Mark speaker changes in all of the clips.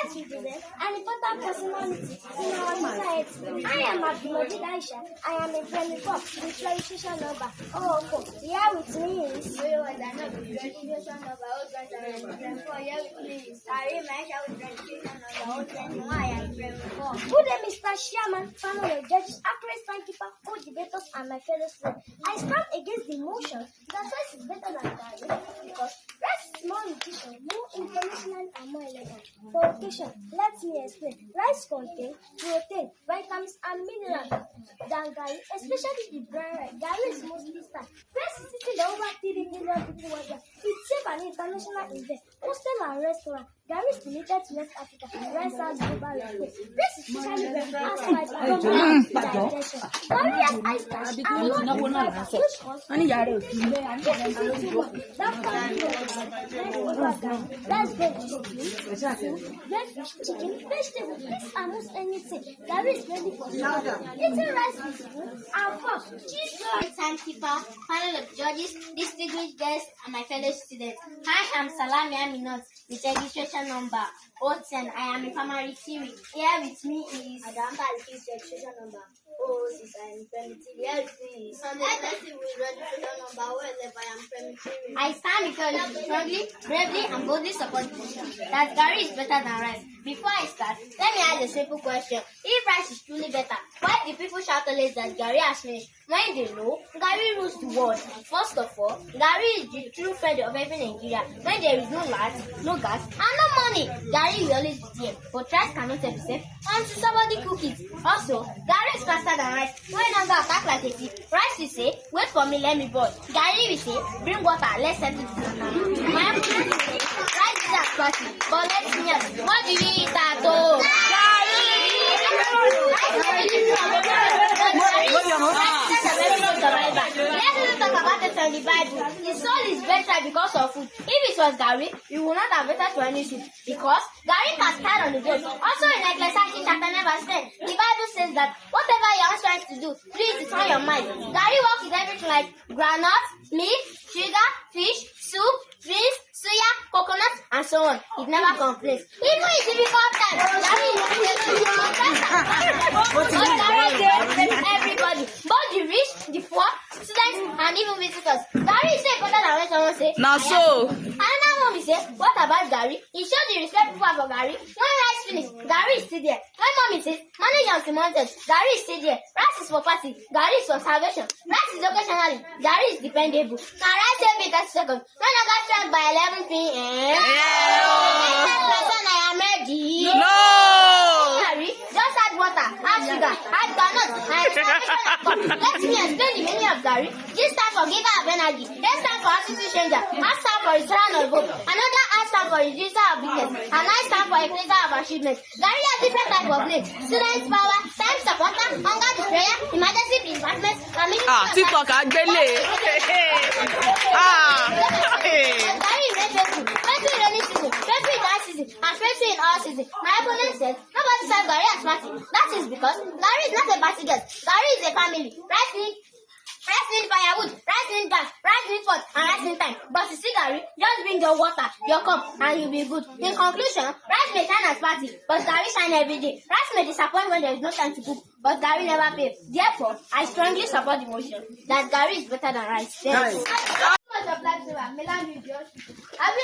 Speaker 1: citizen and important personality in our society. I am Abdulmajid Aisha. I am a 24 with registration number 004. Here with me is registration number 024. Here with me is Garri with registration number 021. I am 24. Good day, Mr. Chairman, panel of judges, actress, timekeeper, co-debaters, and my fellow students. I stand against the motion that rice is better than Garri because rice is more nutrition, more informational, and more elegant. For occasion, let me explain. Rice contains protein, vitamins, and minerals than Garri, especially the brown rice. Garri is mostly starch. Rice is eaten over 3 million people worldwide. It's safe and international invest. Hostel and restaurant. Garri is limited to West Africa. Rice has global respect. Rice is especially very fast by digestion. Garri has high starch and not which cause let's go red fish, chicken, vegetables, this almost anything. Garri is ready for salad. Eating rice with spoon and fork. Cheese timekeeper, panel of judges, distinguished guests, and my fellow students. I am Salami Aminat with registration number 010. I am a primary theory. Here with me is Adamba with registration number 006. I am primitive. Here with me is Sunday with registration number 011. I am primitive. I stand because you strongly, bravely, and boldly support the motion that Garri is better than rice. Before I start, let me ask a simple question. If rice is truly better, why do people shout always that Garri has finished? When they know, Garri rules the world. First of all, Garri is the true friend of every Nigeria. When there is no light, no gas, and no money, Garri will always be there. But rice cannot save itself until somebody cook it. Also, Garri is faster than rice. When hunger attack like a thief, rice will say, wait for me, let me boil. Garri will say, bring water, let's settle it. My opponent will say, rice is as spicy, but let's see us. What do you eat at all? Let's talk about it from the Bible. The soul is better because of food. If it was Garri, you would not have better to any soup because Garri can stand on the road. Also in Ecclesiastes chapter 9 verse 10, the Bible says that whatever your hands tries to do, do it on your mind. Garri works with everything like groundnut, meat, sugar, fish, soup, drinks, suya, coconut, and so on. It never complains. Even in difficult times, Garri is everybody, both the rich, the poor, students, and even visitors. Garri is better than when someone say.
Speaker 2: Now so.
Speaker 1: Another one will say, what about Garri? It shows the respect people have for Garri. When rice finish, Garri is still there. When mommy says, manage and mounted, Garri is still there. Rice is for party, Garri is for salvation. Rice is occasionally, Garri is dependable. Now rice every 30 seconds. When I got struck by 11 p.m. I am ready.
Speaker 2: No.
Speaker 1: Garri, just add water, add sugar, add groundnut, and let me explain the meaning of Garri. This time for giver of energy. This time for attitude changer. Last time for return of hope. Another last time for reducer of business. And last time for increaser of achievement. Garri has different types of names. Students power, time supporter, hunger destroyer, emergency investment, and ministry.
Speaker 2: TikTok agbele.
Speaker 1: Garri is very faithful. Faithful in rainy season, faithful in dry season, and faithful in all season. My opponent said, nobody said Garri as party. That is because Garri is not a party girl. Garri is a family. Rice need firewood, rice need gas, rice need pot, and rice need time. But you see, Garri, just bring your water, your cup, and you'll be good. In conclusion, rice may shine as party, but Garri shine every day. Rice may disappoint when there is no time to cook, but Garri never fails. Therefore, I strongly support the motion that Garri is better than rice. Have you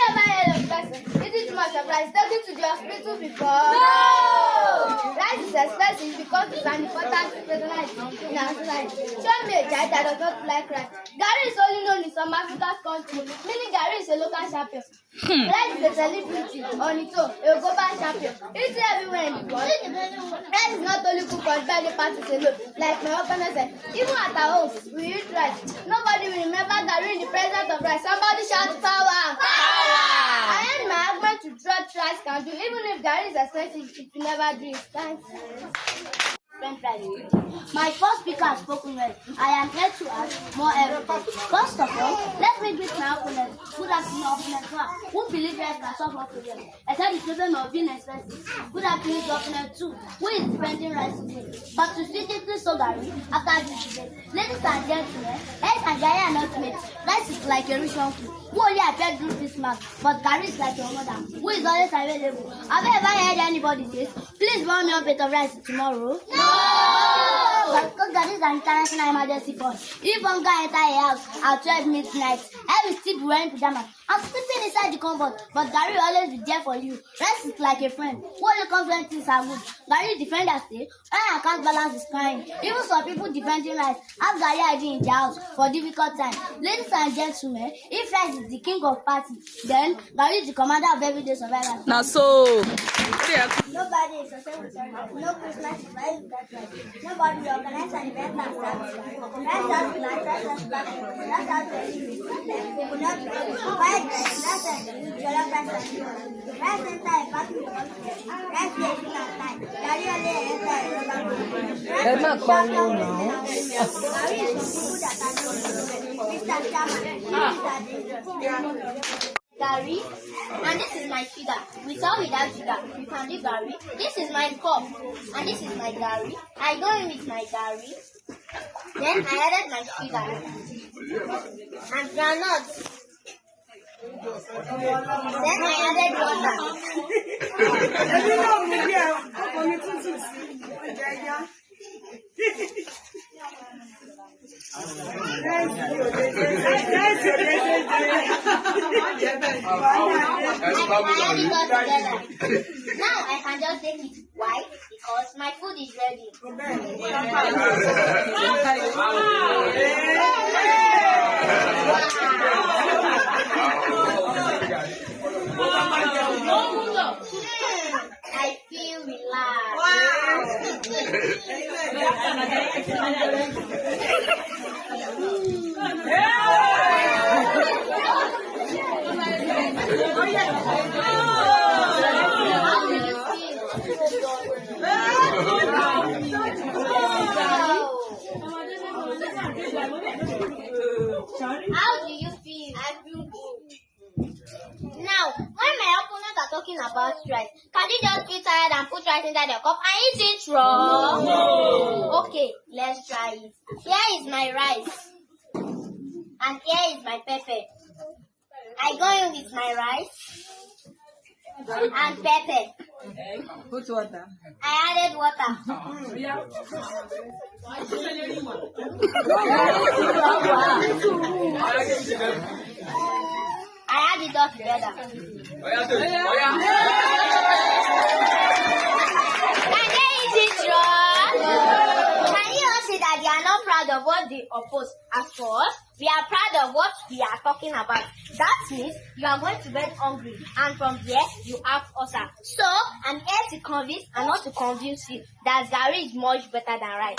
Speaker 1: ever heard of person eating too much of rice taken to the hospital before? No! Rice is expensive because it's an important fertilizer in our society. Show me a child that does not like rice. Garri is only known in some African countries, meaning Garri is a local champion. Rice is a celebrity on its own, a global champion. It's everywhere in the world. Rice is not only cooked for birthday parties alone, like my opponent said. Even at our homes, we eat rice. Nobody will remember Garri in the presence of rice. Somebody shout power! I end my argument to what rice can do. Even if Garri is expensive, it will never do it. Thanks. My first speaker has spoken well. I am here to ask more everything. First of all, let me greet my opponent. Good afternoon, opponent one. Who believes rice can solve all problems? Except the problem of being expensive. Good afternoon, opponent two. Who is defending rice today? But to strategically so Garri after this debate. Ladies and gentlemen, rice and Garri are not mates. Rice is like a ritual food. who only appeared during Christmas, but Garri is like your mother, who is always available. Have you ever heard anybody say, please warm me up a plate of rice tomorrow? No! Because Garri is an international emergency force. If one guy enter a house at 12 midnight, I will still be wearing pajamas. I'm sleeping inside the cupboard, but Garri will always be there for you. Rest is like a friend. Who only comes when things are good. Garri defenders say, when I can't balance is crying. Even some people defending rice have Garri ID in their house for difficult times. Ladies and gentlemen, if rice is the king of party, then Garri is the commander of everyday survival.
Speaker 2: Now so
Speaker 1: Nobody is successful. No Christmas is very different. Nobody will organize an event and service. Let's just plan, let's just plan. That's how to achieve it. We will not buy let's jollof rice and chicken. Let's enter a party with us. Let's play it at night. Garri only enter a rubber band.
Speaker 2: let's not call you now.
Speaker 1: Garri is some people that are not Mr. Chairman. Garri, and this is my sugar. With or without sugar, you can do Garri. This is my cup, and this is my Garri. I go in with my Garri. Then I added my sugar and granules. Then I added water. Now I can just take it. Why? Because my food is ready. I feel relaxed. How do you feel? I feel good. Now, when my opponents are talking about rice, can you just be tired and put rice inside your cup and eat it raw? No. Okay, let's try it. Here is my rice. And here is my pepper. I go in with my rice and pepper.
Speaker 2: Put water.
Speaker 1: I added water. I add it all together. Can they eat it raw? Can you all see that they are not proud of what they oppose? As for us, we are proud of what we are talking about. That means you are going to bed hungry, and from there you have ulcer. So I'm here to convince and not to convince you that Garri is much better than rice.